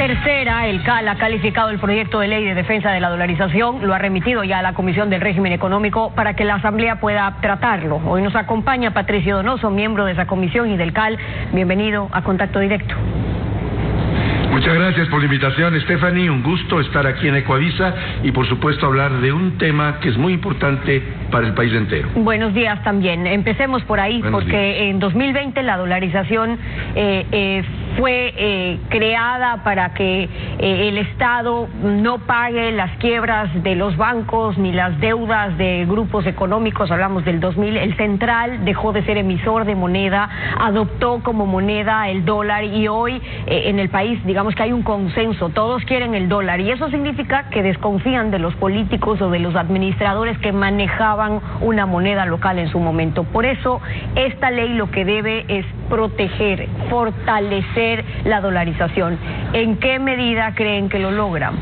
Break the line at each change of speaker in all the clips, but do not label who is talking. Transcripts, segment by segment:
tercera, el CAL ha calificado el proyecto de ley de defensa de la dolarización, lo ha remitido ya a la Comisión del Régimen Económico para que la Asamblea pueda tratarlo. Hoy nos acompaña Patricio Donoso, miembro de esa comisión y del CAL. Bienvenido a Contacto Directo.
Muchas gracias por la invitación, Stephanie. Un gusto estar aquí en Ecoavisa y, por supuesto, hablar de un tema que es muy importante para el país entero.
Buenos días también. Empecemos por ahí, porque en 2020 la dolarización fue creada para que el Estado no pague las quiebras de los bancos ni las deudas de grupos económicos. Hablamos del 2000. El Central dejó de ser emisor de moneda, adoptó como moneda el dólar y hoy en el país, digamos que hay un consenso, todos quieren el dólar y eso significa que desconfían de los políticos o de los administradores que manejaban una moneda local en su momento. Por eso esta ley lo que debe es proteger, fortalecer la dolarización. ¿En qué medida creen que lo logran?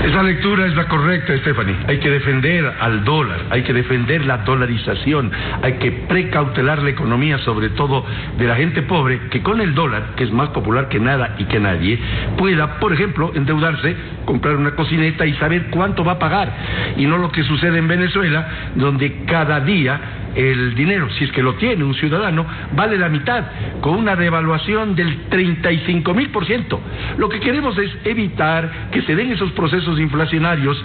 Esa lectura es la correcta, Stephanie. Hay que defender al dólar, hay que defender la dolarización, hay que precautelar la economía, sobre todo de la gente pobre, que con el dólar, que es más popular que nada y que nadie, pueda, por ejemplo, endeudarse, comprar una cocineta y saber cuánto va a pagar. Y no lo que sucede en Venezuela, donde cada día el dinero, si es que lo tiene un ciudadano, vale la mitad, con una devaluación del 35.000%. Lo que queremos es evitar que se den esos procesos inflacionarios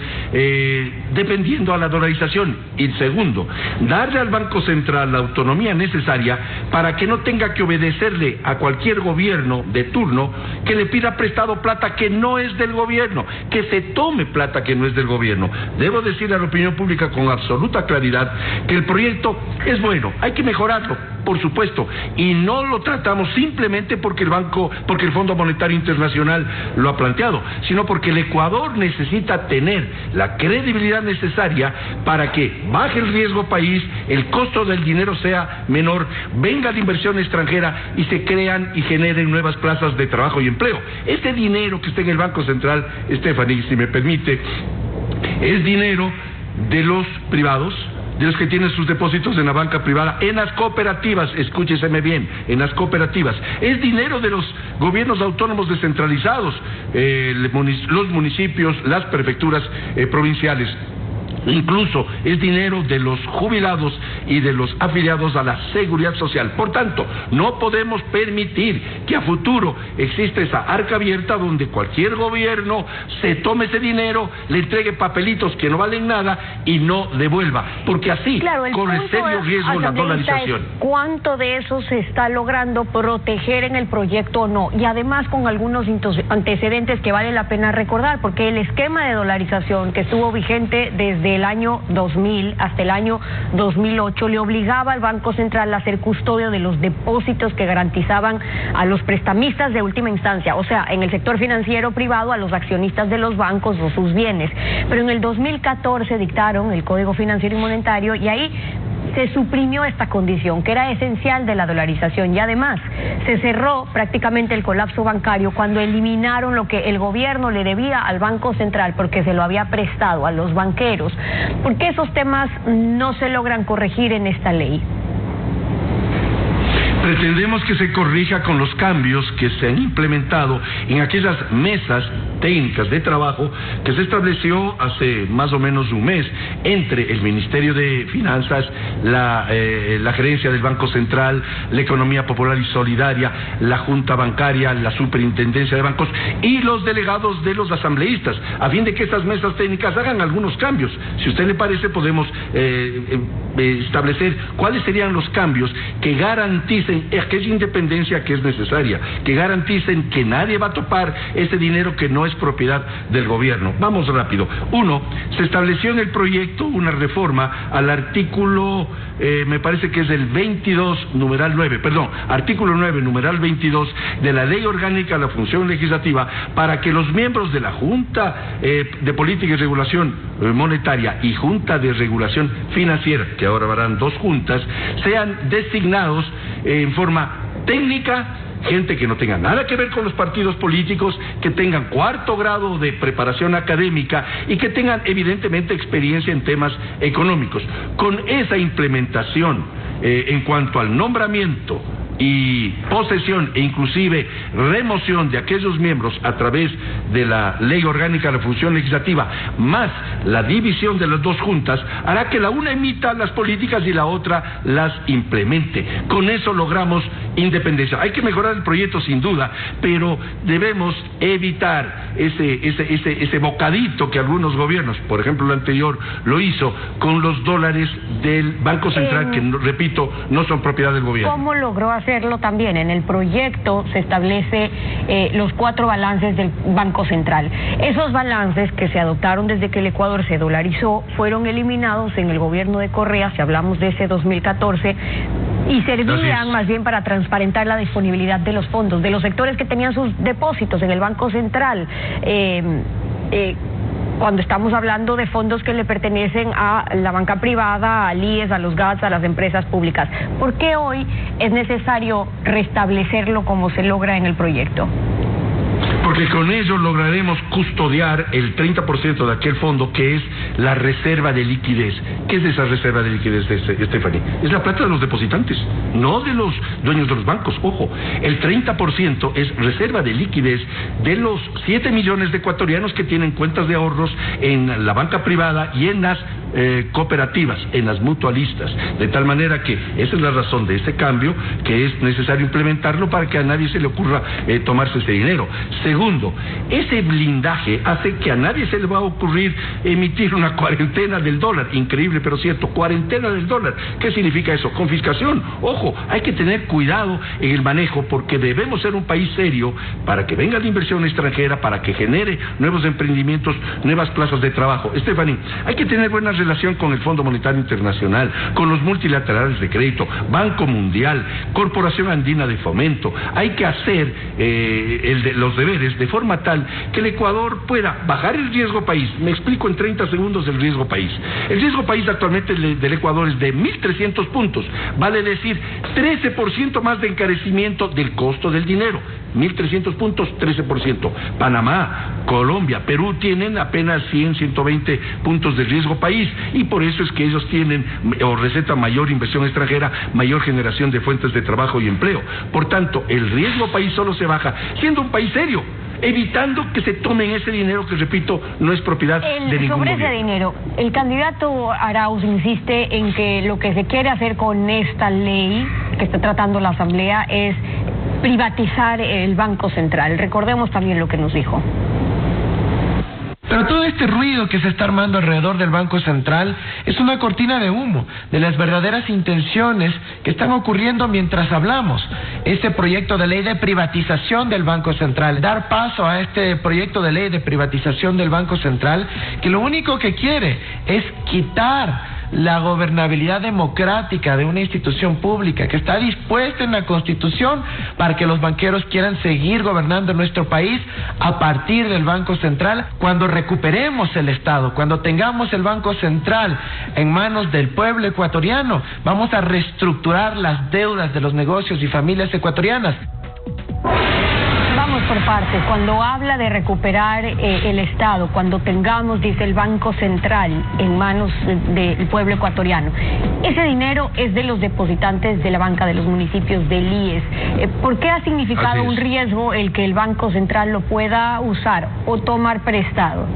dependiendo a la dolarización. Y segundo, darle al Banco Central la autonomía necesaria para que no tenga que obedecerle a cualquier gobierno de turno que le pida prestado plata que no es del gobierno, que se tome plata que no es del gobierno. Debo decirle a la opinión pública con absoluta claridad que el proyecto es bueno, hay que mejorarlo, por supuesto, y no lo tratamos simplemente porque el Fondo Monetario Internacional lo ha planteado, sino porque el Ecuador necesita tener la credibilidad necesaria para que baje el riesgo país, el costo del dinero sea menor, venga la inversión extranjera y se crean y generen nuevas plazas de trabajo y empleo. Este dinero que está en el Banco Central, Stephanie, si me permite, es dinero de los privados, de los que tienen sus depósitos en la banca privada, en las cooperativas, escúcheseme bien, en las cooperativas. Es dinero de los gobiernos autónomos descentralizados, los municipios, las prefecturas provinciales. Incluso es dinero de los jubilados y de los afiliados a la seguridad social. Por tanto, no podemos permitir que a futuro exista esa arca abierta donde cualquier gobierno se tome ese dinero, le entregue papelitos que no valen nada y no devuelva, porque así corre serio riesgo la dolarización.
¿Cuánto de eso se está logrando proteger en el proyecto o no? Y además con algunos antecedentes que vale la pena recordar, porque el esquema de dolarización que estuvo vigente desde el año 2000 hasta el año 2008 le obligaba al Banco Central a ser custodio de los depósitos que garantizaban a los prestamistas de última instancia, o sea, en el sector financiero privado, a los accionistas de los bancos o sus bienes. Pero en el 2014 dictaron el Código Financiero y Monetario y ahí se suprimió esta condición que era esencial de la dolarización y además se cerró prácticamente el colapso bancario cuando eliminaron lo que el gobierno le debía al Banco Central porque se lo había prestado a los banqueros. ¿Por qué esos temas no se logran corregir en esta ley?
Pretendemos que se corrija con los cambios que se han implementado en aquellas mesas técnicas de trabajo que se estableció hace más o menos un mes entre el Ministerio de Finanzas, la gerencia del Banco Central, la Economía Popular y Solidaria, la Junta Bancaria, la Superintendencia de Bancos y los delegados de los asambleístas, a fin de que estas mesas técnicas hagan algunos cambios. Si a usted le parece, podemos establecer cuáles serían los cambios que garanticen aquella independencia que es necesaria, que garanticen que nadie va a topar ese dinero que no es propiedad del gobierno. Vamos rápido. Uno, se estableció en el proyecto una reforma al artículo, me parece que es el 22, numeral 9, perdón, artículo 9, numeral 22 de la Ley Orgánica de la Función Legislativa, para que los miembros de la Junta de Política y Regulación Monetaria y Junta de Regulación Financiera, que ahora habrán dos juntas, sean designados en forma técnica, gente que no tenga nada que ver con los partidos políticos, que tengan cuarto grado de preparación académica y que tengan evidentemente experiencia en temas económicos. Con esa implementación en cuanto al nombramiento y posesión e inclusive remoción de aquellos miembros a través de la Ley Orgánica de la Función Legislativa, más la división de las dos juntas, hará que la una emita las políticas y la otra las implemente. Con eso logramos independencia. Hay que mejorar el proyecto sin duda, pero debemos evitar ese bocadito que algunos gobiernos, por ejemplo el anterior, lo hizo con los dólares del Banco Central, que repito, no son propiedad del gobierno.
¿Cómo logró hacerlo también? En el proyecto se establece los 4 balances del Banco Central. Esos balances que se adoptaron desde que el Ecuador se dolarizó fueron eliminados en el gobierno de Correa, si hablamos de ese 2014, y servían más bien para transparentar la disponibilidad de los fondos, de los sectores que tenían sus depósitos en el Banco Central. Cuando estamos hablando de fondos que le pertenecen a la banca privada, al IES, a los GATS, a las empresas públicas. ¿Por qué hoy es necesario restablecerlo como se logra en el proyecto?
Porque con ello lograremos custodiar el 30% de aquel fondo que es la reserva de liquidez. ¿Qué es esa reserva de liquidez, Stephanie? Es la plata de los depositantes, no de los dueños de los bancos. Ojo, el 30% es reserva de liquidez de los 7 millones de ecuatorianos que tienen cuentas de ahorros en la banca privada y en las cooperativas, en las mutualistas, de tal manera que esa es la razón de este cambio, que es necesario implementarlo para que a nadie se le ocurra tomarse ese dinero. Segundo, ese blindaje hace que a nadie se le va a ocurrir emitir una cuarentena del dólar. Increíble, pero cierto, cuarentena del dólar. ¿Qué significa eso? Confiscación. Ojo, hay que tener cuidado en el manejo, porque debemos ser un país serio para que venga la inversión extranjera, para que genere nuevos emprendimientos, nuevas plazas de trabajo. Stephanie, hay que tener buena relación con el Fondo Monetario Internacional, con los multilaterales de crédito, Banco Mundial, Corporación Andina de Fomento. Hay que hacer los deberes de forma tal que el Ecuador pueda bajar el riesgo país. Me explico en 30 segundos el riesgo país. El riesgo país actualmente del Ecuador es de 1.300 puntos, vale decir 13% más de encarecimiento del costo del dinero. 1.300 puntos, 13%. Panamá, Colombia, Perú tienen apenas 100, 120 puntos de riesgo país, y por eso es que ellos tienen o recetan mayor inversión extranjera, mayor generación de fuentes de trabajo y empleo. Por tanto, el riesgo país solo se baja siendo un país serio, evitando que se tomen ese dinero que, repito, no es propiedad de ningún
sobre
gobierno.
Ese dinero, el candidato Arauz insiste en que lo que se quiere hacer con esta ley que está tratando la Asamblea es privatizar el Banco Central. Recordemos también lo que nos dijo.
Pero todo este ruido que se está armando alrededor del Banco Central es una cortina de humo de las verdaderas intenciones que están ocurriendo mientras hablamos. Este proyecto de ley de privatización del Banco Central, dar paso a este proyecto de ley de privatización del Banco Central, que lo único que quiere es quitar la gobernabilidad democrática de una institución pública que está dispuesta en la Constitución para que los banqueros quieran seguir gobernando nuestro país a partir del Banco Central. Cuando recuperemos el Estado, cuando tengamos el Banco Central en manos del pueblo ecuatoriano, vamos a reestructurar las deudas de los negocios y familias ecuatorianas.
Vamos por partes. Cuando habla de recuperar el Estado, cuando tengamos, dice, el Banco Central en manos del pueblo ecuatoriano, ese dinero es de los depositantes de la banca de los municipios del IES. ¿Por qué ha significado un riesgo el que el Banco Central lo pueda usar o tomar prestado?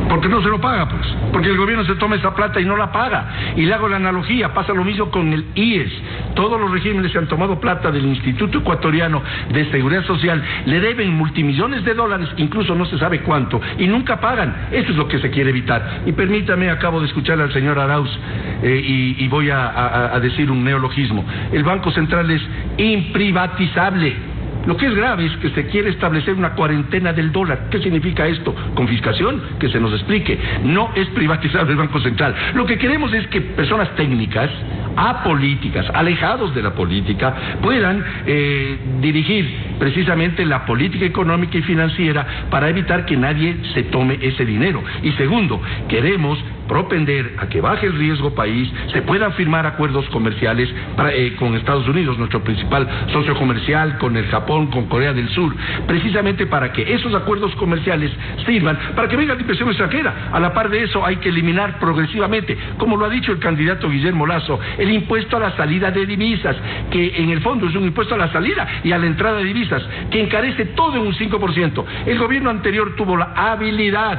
Porque no se lo paga, pues. Porque el gobierno se toma esa plata y no la paga. Y le hago la analogía, pasa lo mismo con el IES. Todos los regímenes se han tomado plata del Instituto Ecuatoriano de Seguridad Social, le deben multimillones de dólares, incluso no se sabe cuánto, y nunca pagan. Eso es lo que se quiere evitar. Y permítame, acabo de escuchar al señor Arauz, y voy a decir un neologismo. El Banco Central es imprivatizable. Lo que es grave es que se quiere establecer una cuarentena del dólar. ¿Qué significa esto? ¿Confiscación? Que se nos explique. No es privatizar el Banco Central. Lo que queremos es que personas técnicas, apolíticas, alejados de la política, puedan dirigir precisamente la política económica y financiera para evitar que nadie se tome ese dinero. Y segundo, queremos propender a que baje el riesgo país, se puedan firmar acuerdos comerciales con Estados Unidos, nuestro principal socio comercial, con el Japón, con Corea del Sur, precisamente para que esos acuerdos comerciales sirvan para que venga la inversión extranjera. A la par de eso hay que eliminar progresivamente, como lo ha dicho el candidato Guillermo Lasso, el impuesto a la salida de divisas, que en el fondo es un impuesto a la salida y a la entrada de divisas, que encarece todo en un 5%. El gobierno anterior tuvo la habilidad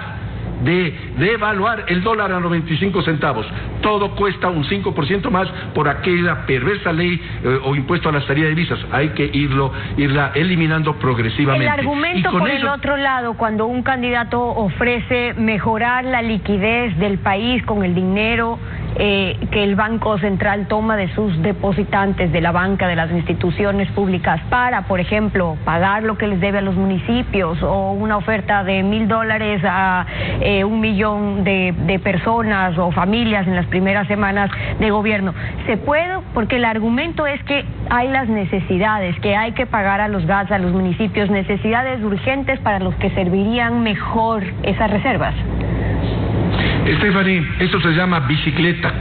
de devaluar el dólar a 95 centavos. Todo cuesta un 5% más por aquella perversa ley o impuesto a la salida de divisas. Hay que irla eliminando progresivamente.
El argumento por el otro lado, cuando un candidato ofrece mejorar la liquidez del país con el dinero que el Banco Central toma de sus depositantes, de la banca, de las instituciones públicas, para, por ejemplo, pagar lo que les debe a los municipios, o una oferta de $1,000 a 1 millón de personas o familias en las primeras semanas de gobierno. ¿Se puede? Porque el argumento es que hay las necesidades, que hay que pagar a los GATS, a los municipios, necesidades urgentes para los que servirían mejor esas reservas.
Stephanie, esto se llama bicicleta,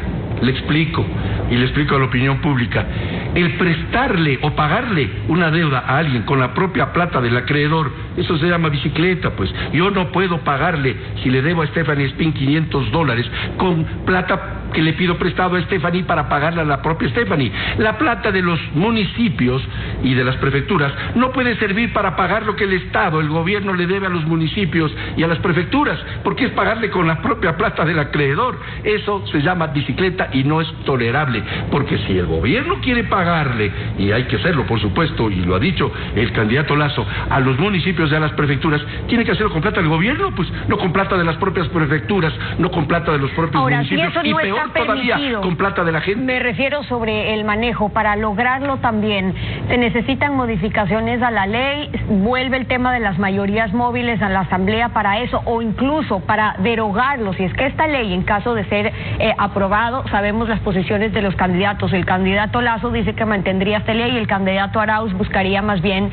le explico, y le explico a la opinión pública. El prestarle o pagarle una deuda a alguien con la propia plata del acreedor, eso se llama bicicleta, pues. Yo no puedo pagarle, si le debo a Stephanie Spin $500, con plata que le pido prestado a Stephanie para pagarle a la propia Stephanie. La plata de los municipios y de las prefecturas no puede servir para pagar lo que el Estado, el gobierno, le debe a los municipios y a las prefecturas, porque es pagarle con la propia plata del acreedor. Eso se llama bicicleta y no es tolerable, porque si el gobierno quiere pagarle, y hay que hacerlo, por supuesto, y lo ha dicho el candidato Lasso, a los municipios y a las prefecturas, tiene que hacerlo con plata del gobierno, pues, no con plata de las propias prefecturas, no con plata de los propios municipios,
si eso no
y peor todavía, con plata de la gente.
Me refiero sobre el manejo. Para lograrlo también se necesitan modificaciones a la ley, vuelve el tema de las mayorías móviles a la Asamblea para eso, o incluso para derogarlo. Si es que esta ley, en caso de ser aprobado, sabemos las posiciones de los candidatos. El candidato Lasso dice que mantendría esta ley y el candidato Arauz buscaría más bien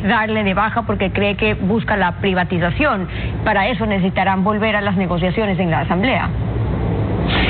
darle de baja porque cree que busca la privatización. Para eso necesitarán volver a las negociaciones en la Asamblea.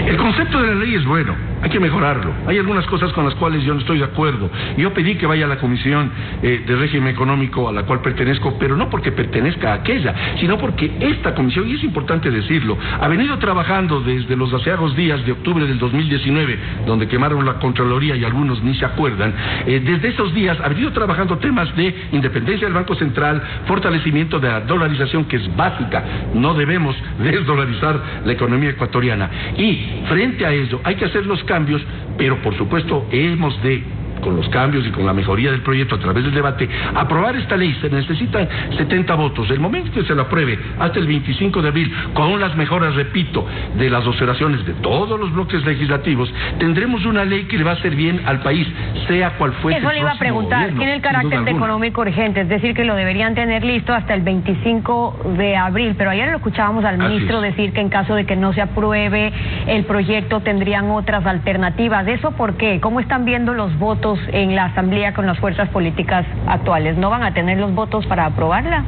El concepto de la ley es bueno, hay que mejorarlo. Hay algunas cosas con las cuales yo no estoy de acuerdo. Yo pedí que vaya a la Comisión de Régimen Económico a la cual pertenezco, pero no porque pertenezca a aquella, sino porque esta comisión, y es importante decirlo, ha venido trabajando desde los aciagos días de octubre del 2019, donde quemaron la Contraloría y algunos ni se acuerdan. Desde esos días ha venido trabajando temas de independencia del Banco Central, fortalecimiento de la dolarización, que es básica. No debemos desdolarizar la economía ecuatoriana. Y frente a ello hay que hacer los cambios, pero por supuesto hemos de, con los cambios y con la mejoría del proyecto a través del debate, aprobar esta ley. Se necesitan 70 votos. El momento que se la apruebe, hasta el 25 de abril, con las mejoras, repito, de las observaciones de todos los bloques legislativos, tendremos una ley que le va a hacer bien al país, sea cual fuese.
Eso le iba a preguntar, gobierno, tiene el carácter de económico urgente, es decir, que lo deberían tener listo hasta el 25 de abril, pero ayer lo escuchábamos al ministro decir que en caso de que no se apruebe el proyecto tendrían otras alternativas. ¿Eso por qué? ¿Cómo están viendo los votos en la Asamblea con las fuerzas políticas actuales? ¿No van a tener los votos para aprobarla?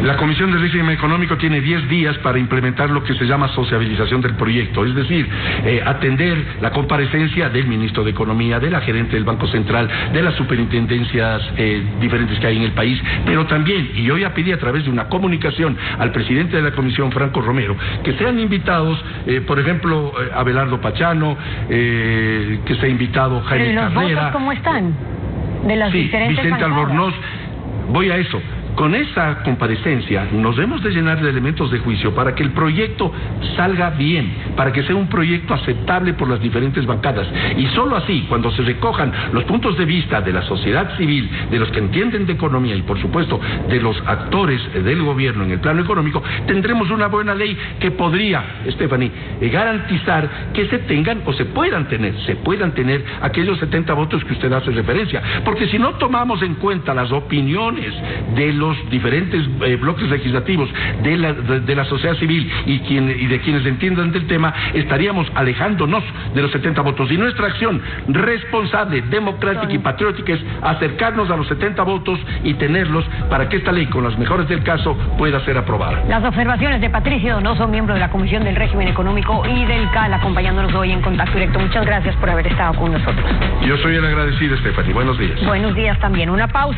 La Comisión de Régimen Económico tiene 10 días para implementar lo que se llama sociabilización del proyecto, es decir, atender la comparecencia del ministro de Economía, de la gerente del Banco Central, de las superintendencias diferentes que hay en el país, pero también, y yo ya pedí a través de una comunicación al presidente de la Comisión, Franco Romero, que sean invitados, por ejemplo, Abelardo Pachano, que sea invitado Jaime Carrera.
¿Los votos cómo están? De las diferentes
Vicente
bancadas.
Albornoz. Voy a eso. Con esa comparecencia nos debemos de llenar de elementos de juicio para que el proyecto salga bien, para que sea un proyecto aceptable por las diferentes bancadas. Y solo así, cuando se recojan los puntos de vista de la sociedad civil, de los que entienden de economía y por supuesto de los actores del gobierno en el plano económico, tendremos una buena ley que podría, Stephanie, garantizar que se tengan o se puedan tener aquellos 70 votos que usted hace referencia. Porque si no tomamos en cuenta las opiniones de los los diferentes bloques legislativos de la sociedad civil y de quienes entiendan del tema, estaríamos alejándonos de los 70 votos. Y nuestra acción responsable, democrática y patriótica es acercarnos a los 70 votos y tenerlos para que esta ley, con las mejores del caso, pueda ser aprobada.
Las observaciones de Patricio Donoso, miembro de la Comisión del Régimen Económico y del CAL, acompañándonos hoy en Contacto Directo. Muchas gracias por haber estado con nosotros.
Yo soy el agradecido, Stephanie. Buenos días.
Buenos días también. Una pausa.